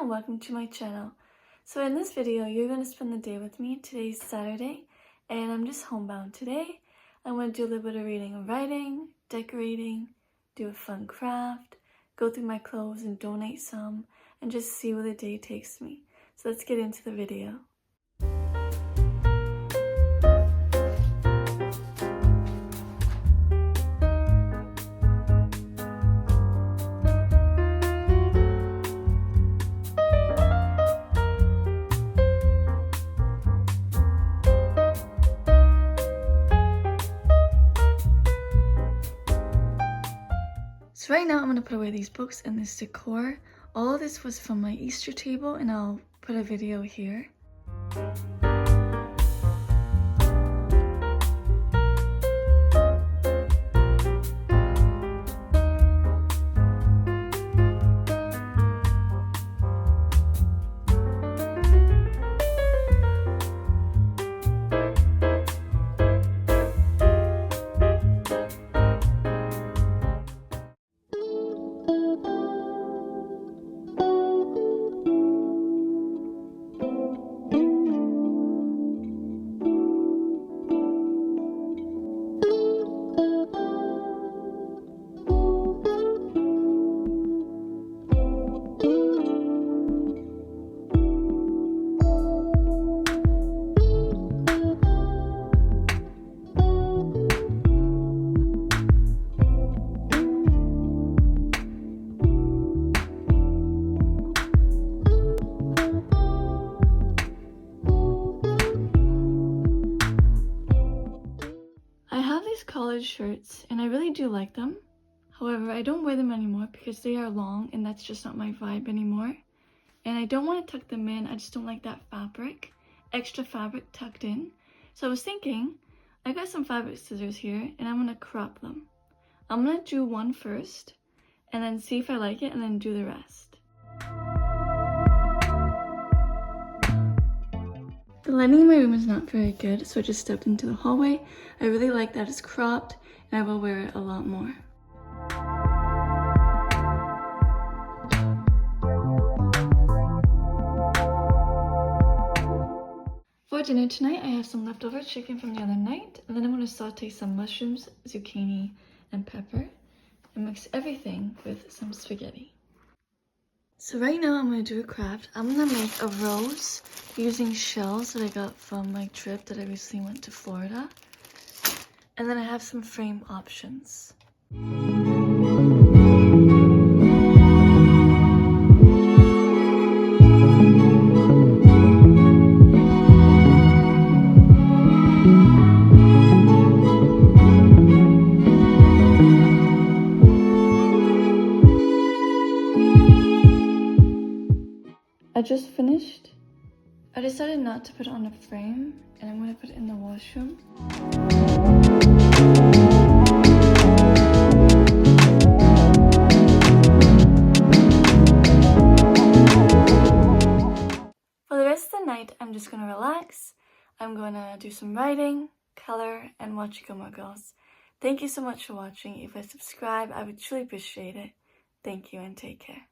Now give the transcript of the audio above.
and welcome to my channel. So in this video, you're going to spend the day with me. Today's Saturday and I'm just homebound today. I'm going to do a little bit of reading and writing, decorating, do a fun craft, go through my clothes and donate some, and just see where the day takes me. So let's get into the video. So right now I'm going to put away these books and this decor. All of this was from my Easter table and I'll put a video here. College shirts and I really do like them. However, I don't wear them anymore because they are long and that's just not my vibe anymore. And I don't want to tuck them in. I just don't like that fabric, extra fabric tucked in. So I was thinking, I got some fabric scissors here and I'm going to crop them. I'm going to do one first and then see if I like it and then do the rest. The lighting in my room is not very good, so I just stepped into the hallway. I really like that it's cropped, and I will wear it a lot more. For dinner tonight, I have some leftover chicken from the other night, and then I'm going to saute some mushrooms, zucchini, and pepper, and mix everything with some spaghetti. So right now I'm going to do a craft. I'm going to make a rose using shells that I got from my trip that I recently went to Florida. And then I have some frame options. I just finished. I decided not to put it on a frame and I'm going to put it in the washroom. For the rest of the night, I'm just going to relax. I'm going to do some writing, color, and watch Gilmore Girls. Thank you so much for watching. If I subscribe, I would truly appreciate it. Thank you and take care.